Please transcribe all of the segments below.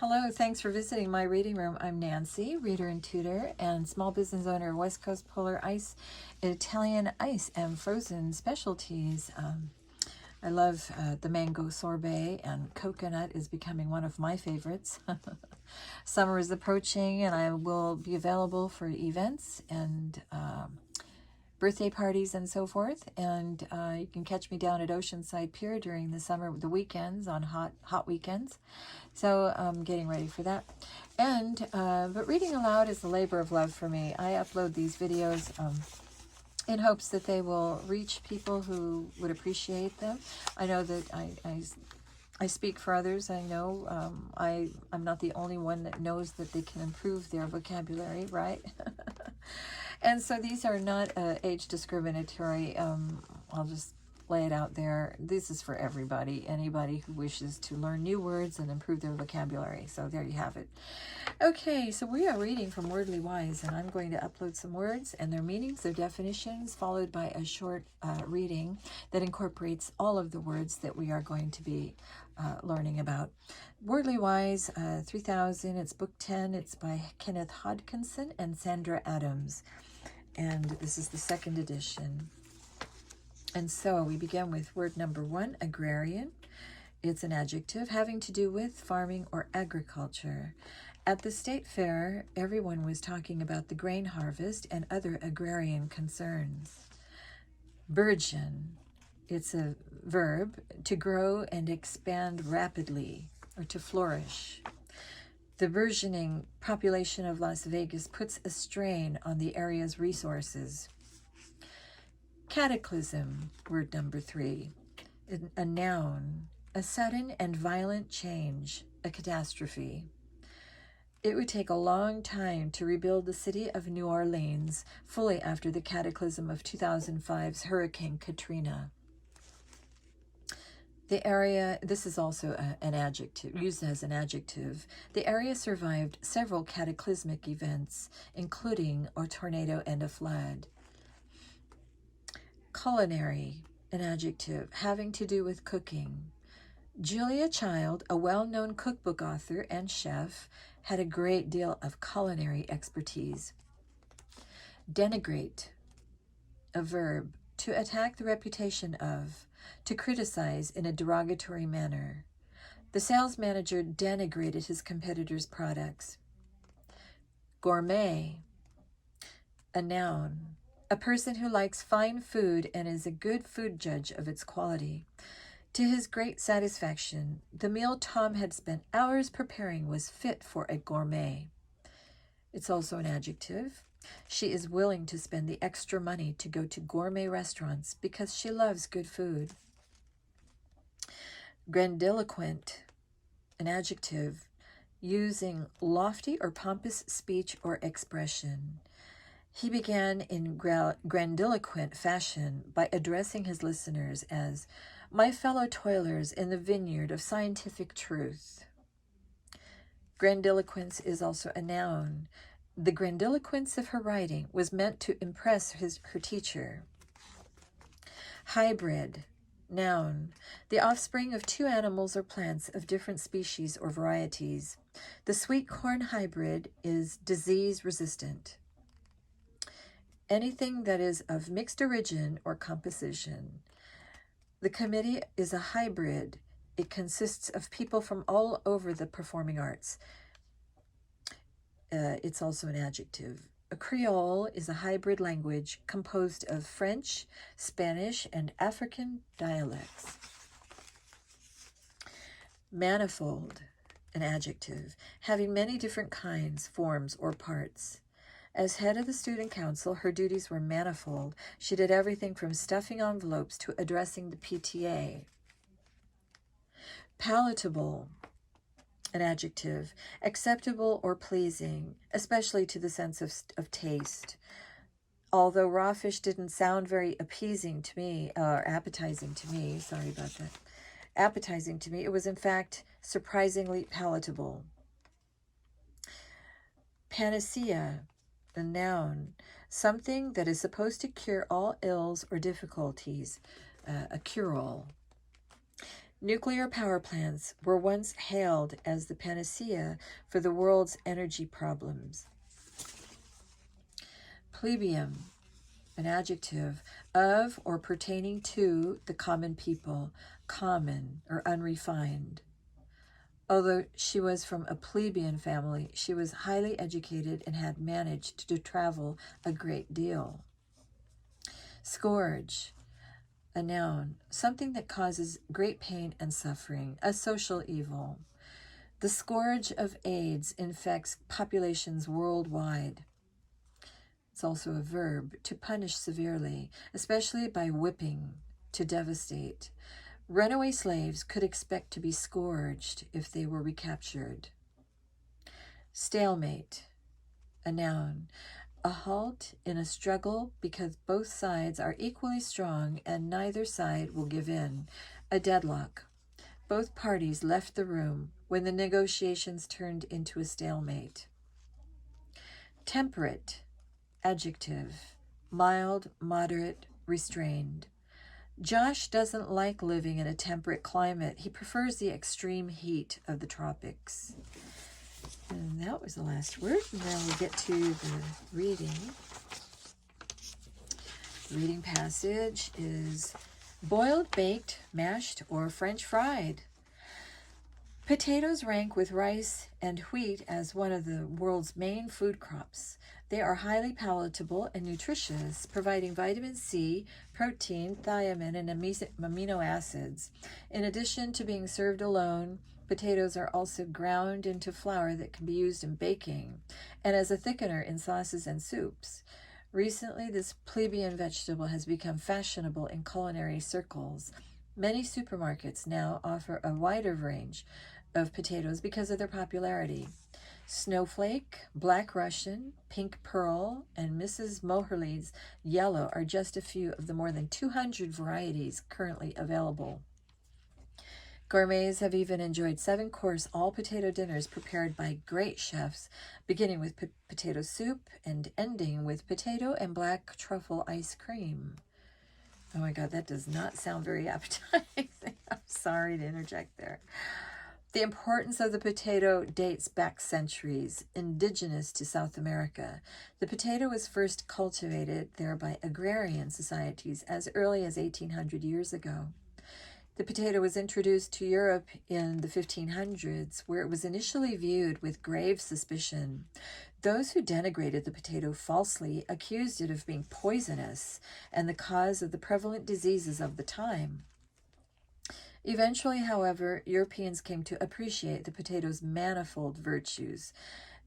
Hello, thanks for visiting my reading room. I'm Nancy, reader and tutor, and small business owner of West Coast Polar Ice, Italian ice and frozen specialties. I love the mango sorbet, and coconut is becoming one of my favorites. Summer is approaching, and I will be available for events and birthday parties and so forth. And you can catch me down at Oceanside Pier during the summer, the weekends, on hot weekends. So I'm getting ready for that. And but reading aloud is a labor of love for me. I upload these videos in hopes that they will reach people who would appreciate them. I know that I speak for others. I know I'm not the only one that knows that they can improve their vocabulary, right? And so these are not age discriminatory. I'll just lay it out there. This is for everybody, anybody who wishes to learn new words and improve their vocabulary. So there you have it. Okay, so we are reading from Wordly Wise, and I'm going to upload some words and their meanings, their definitions, followed by a short reading that incorporates all of the words that we are going to be learning about. Wordly Wise 3000, it's book 10. It's by Kenneth Hodkinson and Sandra Adams, and this is the second edition. And so we begin with word number 1, agrarian. It's an adjective having to do with farming or agriculture. At the state fair, everyone was talking about the grain harvest and other agrarian concerns. Burgeon. It's a verb, to grow and expand rapidly, or to flourish. The burgeoning population of Las Vegas puts a strain on the area's resources. Cataclysm, word number 3, a noun, a sudden and violent change, a catastrophe. It would take a long time to rebuild the city of New Orleans fully after the cataclysm of 2005's Hurricane Katrina. The area, this is also an adjective, used as an adjective. The area survived several cataclysmic events, including a tornado and a flood. Culinary, an adjective, having to do with cooking. Julia Child, a well-known cookbook author and chef, had a great deal of culinary expertise. Denigrate, a verb, to attack the reputation of, to criticize in a derogatory manner. The sales manager denigrated his competitors' products. Gourmet, a noun, a person who likes fine food and is a good food judge of its quality. To his great satisfaction, the meal Tom had spent hours preparing was fit for a gourmet. It's also an adjective. She is willing to spend the extra money to go to gourmet restaurants because she loves good food. Grandiloquent, an adjective, using lofty or pompous speech or expression. He began in grandiloquent fashion by addressing his listeners as my fellow toilers in the vineyard of scientific truth. Grandiloquence is also a noun. The grandiloquence of her writing was meant to impress her teacher. Hybrid, noun, the offspring of two animals or plants of different species or varieties. The sweet corn hybrid is disease resistant. Anything that is of mixed origin or composition. The committee is a hybrid. It consists of people from all over the performing arts. It's also an adjective. A Creole is a hybrid language composed of French, Spanish, and African dialects. Manifold, an adjective, having many different kinds, forms, or parts. As head of the student council, her duties were manifold. She did everything from stuffing envelopes to addressing the PTA. Palatable, an adjective, acceptable or pleasing, especially to the sense of taste. Although raw fish didn't sound very appeasing to me, or appetizing to me, sorry about that, appetizing to me, it was in fact surprisingly palatable. Panacea, a noun, something that is supposed to cure all ills or difficulties, a cure-all. Nuclear power plants were once hailed as the panacea for the world's energy problems. Plebeian, an adjective of or pertaining to the common people, common or unrefined. Although she was from a plebeian family, she was highly educated and had managed to travel a great deal. Scourge, a noun, something that causes great pain and suffering, a social evil. The scourge of AIDS infects populations worldwide. It's also a verb, to punish severely, especially by whipping, to devastate. Runaway slaves could expect to be scourged if they were recaptured. Stalemate, a noun, a halt in a struggle because both sides are equally strong and neither side will give in, a deadlock. Both parties left the room when the negotiations turned into a stalemate. Temperate, adjective, mild, moderate, restrained. Josh doesn't like living in a temperate climate. He prefers the extreme heat of the tropics. And that was the last word. And now we get to the reading. The reading passage is boiled, baked, mashed, or French fried. Potatoes rank with rice and wheat as one of the world's main food crops. They are highly palatable and nutritious, providing vitamin C, protein, thiamine, and amino acids. In addition to being served alone, potatoes are also ground into flour that can be used in baking and as a thickener in sauces and soups. Recently, this plebeian vegetable has become fashionable in culinary circles. Many supermarkets now offer a wider range of potatoes because of their popularity. Snowflake, Black Russian, Pink Pearl, and Mrs. Moherley's Yellow are just a few of the more than 200 varieties currently available. Gourmets have even enjoyed 7-course all-potato dinners prepared by great chefs, beginning with potato soup and ending with potato and black truffle ice cream. Oh my God, that does not sound very appetizing. I'm sorry to interject there. The importance of the potato dates back centuries, indigenous to South America. The potato was first cultivated there by agrarian societies as early as 1800 years ago. The potato was introduced to Europe in the 1500s, where it was initially viewed with grave suspicion. Those who denigrated the potato falsely accused it of being poisonous and the cause of the prevalent diseases of the time. Eventually, however, Europeans came to appreciate the potato's manifold virtues.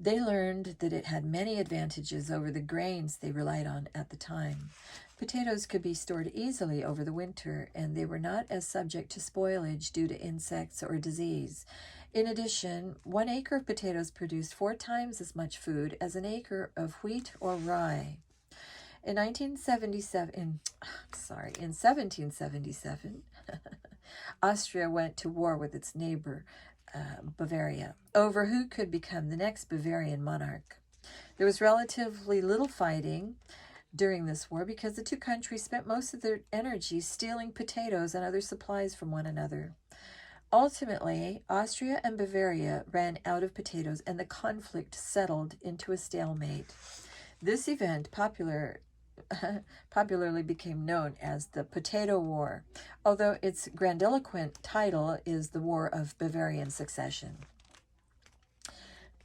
They learned that it had many advantages over the grains they relied on at the time. Potatoes could be stored easily over the winter, and they were not as subject to spoilage due to insects or disease. In addition, 1 acre of potatoes produced 4 times as much food as an acre of wheat or rye. In 1777, Austria went to war with its neighbor, Bavaria, over who could become the next Bavarian monarch. There was relatively little fighting during this war because the two countries spent most of their energy stealing potatoes and other supplies from one another. Ultimately, Austria and Bavaria ran out of potatoes and the conflict settled into a stalemate. This event popularly became known as the Potato War, although its grandiloquent title is the War of Bavarian Succession.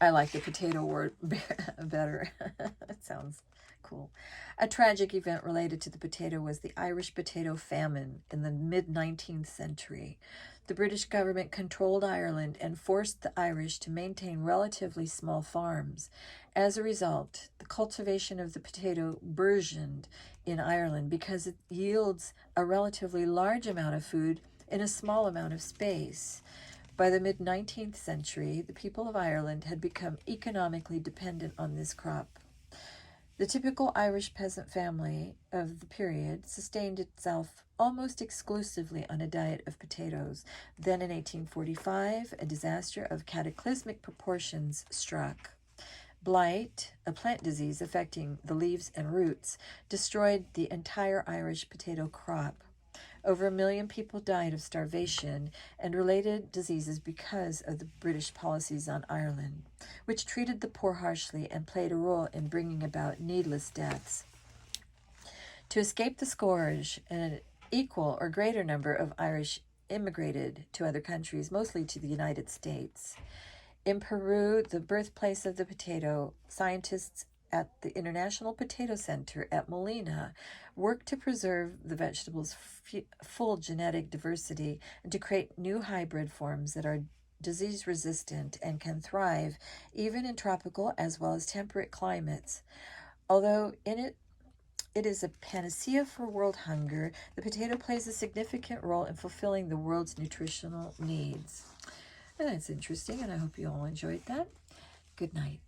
I like the Potato War better. It sounds cool. A tragic event related to the potato was the Irish potato famine in the mid-19th century. The British government controlled Ireland and forced the Irish to maintain relatively small farms. As a result, the cultivation of the potato burgeoned in Ireland because it yields a relatively large amount of food in a small amount of space. By the mid-19th century, the people of Ireland had become economically dependent on this crop. The typical Irish peasant family of the period sustained itself almost exclusively on a diet of potatoes. Then in 1845, a disaster of cataclysmic proportions struck. Blight, a plant disease affecting the leaves and roots, destroyed the entire Irish potato crop. Over 1 million people died of starvation and related diseases because of the British policies on Ireland, which treated the poor harshly and played a role in bringing about needless deaths. To escape the scourge, an equal or greater number of Irish immigrated to other countries, mostly to the United States. In Peru, the birthplace of the potato, scientists at the International Potato Center at Molina worked to preserve the vegetable's full genetic diversity and to create new hybrid forms that are disease resistant and can thrive even in tropical as well as temperate climates. Although it is a panacea for world hunger, the potato plays a significant role in fulfilling the world's nutritional needs. And that's interesting, and I hope you all enjoyed that. Good night.